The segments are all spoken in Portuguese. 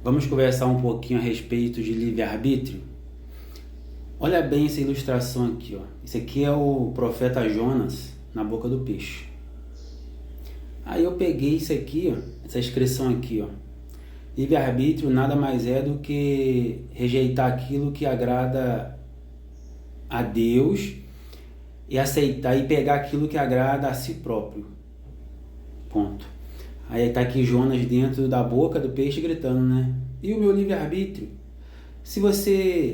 Vamos conversar um pouquinho a respeito de livre-arbítrio? Olha bem essa ilustração aqui, ó. Esse aqui é o profeta Jonas na boca do peixe. Aí eu peguei isso aqui, ó, essa inscrição aqui, ó. Livre-arbítrio nada mais é do que rejeitar aquilo que agrada a Deus e aceitar e pegar aquilo que agrada a si próprio. Ponto. Aí tá aqui Jonas dentro da boca do peixe gritando, né? E o meu livre-arbítrio?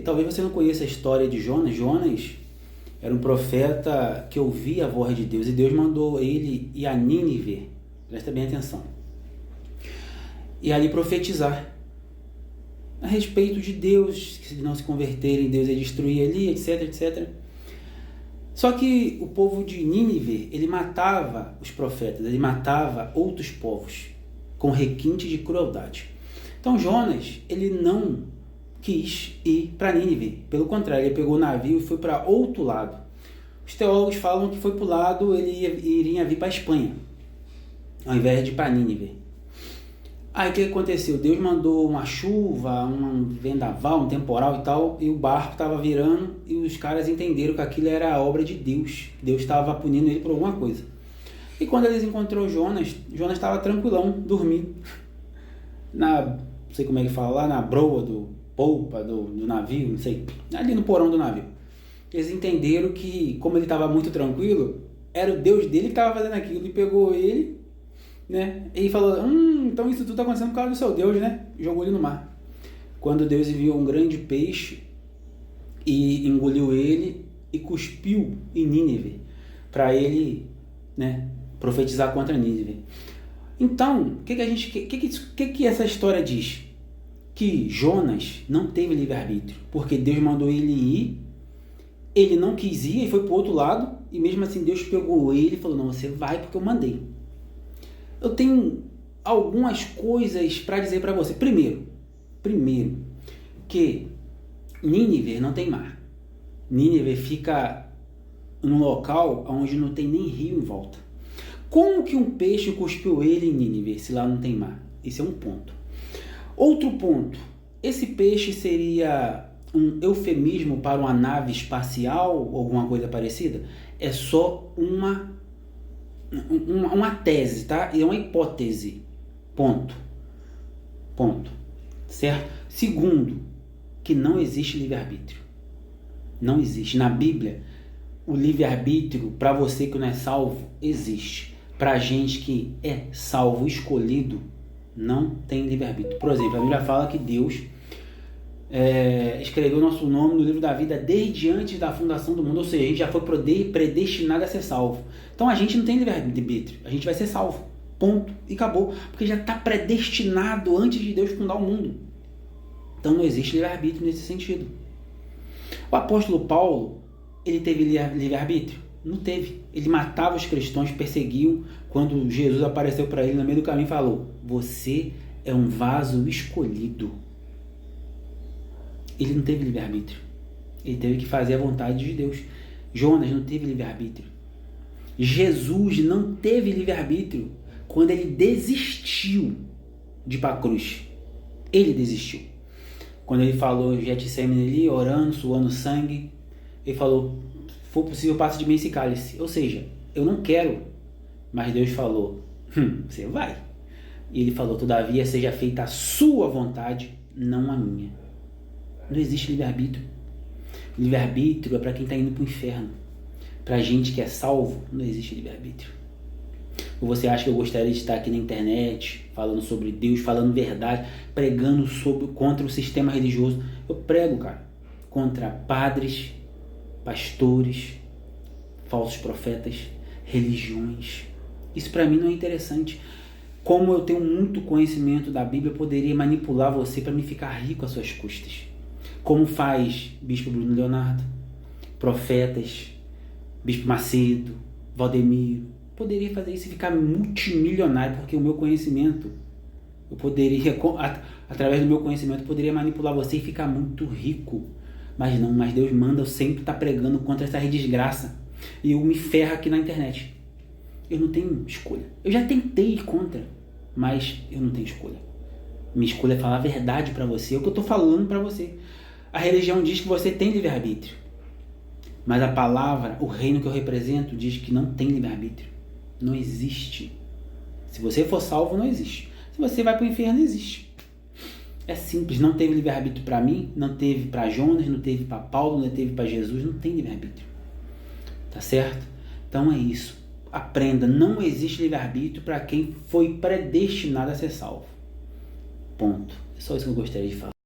Talvez você não conheça a história de Jonas. Jonas era um profeta que ouvia a voz de Deus e Deus mandou ele ir a Nínive. Presta bem atenção. E ali profetizar a respeito de Deus, que se não se converterem, Deus ia destruir ali, etc, etc. Só que o povo de Nínive, ele matava os profetas, ele matava outros povos com requinte de crueldade. Então Jonas, ele não quis ir para Nínive, pelo contrário, ele pegou o navio e foi para outro lado. Os teólogos falam que foi para o lado, ele iria vir para a Espanha, ao invés de ir para Nínive. Aí o que aconteceu? Deus mandou uma chuva, um vendaval, um temporal e tal, e o barco estava virando e os caras entenderam que aquilo era a obra de Deus. Deus estava punindo ele por alguma coisa. E quando eles encontrou Jonas, Jonas estava tranquilão, dormindo. Não sei como é que fala lá, na broa do polpa do navio, não sei, ali no porão do navio. Eles entenderam que, como ele estava muito tranquilo, era o Deus dele que estava fazendo aquilo e pegou ele, né? E falou, então isso tudo está acontecendo por causa do seu Deus, né? Jogou ele no mar. Quando Deus enviou um grande peixe e engoliu ele e cuspiu em Nínive para ele, né, profetizar contra Nínive. Então, o que essa história diz? Que Jonas não teve livre-arbítrio, porque Deus mandou ele ir, ele não quis ir e foi para o outro lado, e mesmo assim Deus pegou ele e falou, não, você vai porque eu mandei. Eu tenho algumas coisas para dizer para você. Primeiro, que Nínive não tem mar. Nínive fica num local onde não tem nem rio em volta. Como que um peixe cuspiu ele em Nínive, se lá não tem mar? Esse é um ponto. Outro ponto, esse peixe seria um eufemismo para uma nave espacial ou alguma coisa parecida? É só uma tese, tá? É uma hipótese. Ponto. Certo? Segundo, que não existe livre-arbítrio. Não existe. Na Bíblia, o livre-arbítrio, para você que não é salvo, existe. Para gente que é salvo, escolhido, não tem livre-arbítrio. Por exemplo, a Bíblia fala que Deus escreveu nosso nome no livro da vida desde antes da fundação do mundo, ou seja, a gente já foi predestinado a ser salvo. Então a gente não tem livre-arbítrio, a gente vai ser salvo, ponto, e acabou, porque já está predestinado antes de Deus fundar o mundo. Então não existe livre-arbítrio nesse sentido. O apóstolo Paulo, ele teve livre-arbítrio? Não teve. Ele matava os cristãos, perseguiam. Quando Jesus apareceu para ele no meio do caminho e falou, você é um vaso escolhido. Ele não teve livre-arbítrio. Ele teve que fazer a vontade de Deus. Jonas não teve livre-arbítrio. Jesus não teve livre-arbítrio quando ele desistiu de ir para a cruz. Ele desistiu. Quando ele falou Getsemane ali, orando, suando sangue, ele falou, se for possível, passe de mim esse cálice. Ou seja, eu não quero. Mas Deus falou, você vai. E ele falou, todavia seja feita a sua vontade, não a minha. Não existe livre-arbítrio. Livre-arbítrio é para quem está indo para o inferno. Para gente que é salvo, não existe livre-arbítrio. Ou você acha que eu gostaria de estar aqui na internet, falando sobre Deus, falando verdade, pregando contra o sistema religioso? Eu prego, cara, contra padres, pastores, falsos profetas, religiões. Isso para mim não é interessante. Como eu tenho muito conhecimento da Bíblia, eu poderia manipular você para me ficar rico às suas custas. Como faz Bispo Bruno Leonardo, profetas, Bispo Macedo, Valdemiro. Poderia fazer isso e ficar multimilionário, porque o meu conhecimento, eu poderia, através do meu conhecimento, poderia manipular você e ficar muito rico. Mas não, mas Deus manda eu sempre estar pregando contra essa desgraça. E eu me ferro aqui na internet. Eu não tenho escolha. Eu já tentei ir contra, mas eu não tenho escolha. Minha escolha é falar a verdade para você, é o que eu estou falando para você. A religião diz que você tem livre-arbítrio, mas a palavra, o reino que eu represento, diz que não tem livre-arbítrio. Não existe. Se você for salvo, não existe. Se você vai para o inferno, existe. É simples, não teve livre-arbítrio para mim, não teve para Jonas, não teve para Paulo, não teve para Jesus, não tem livre-arbítrio. Tá certo? Então é isso. Aprenda, não existe livre-arbítrio para quem foi predestinado a ser salvo. Ponto. É só isso que eu gostaria de falar.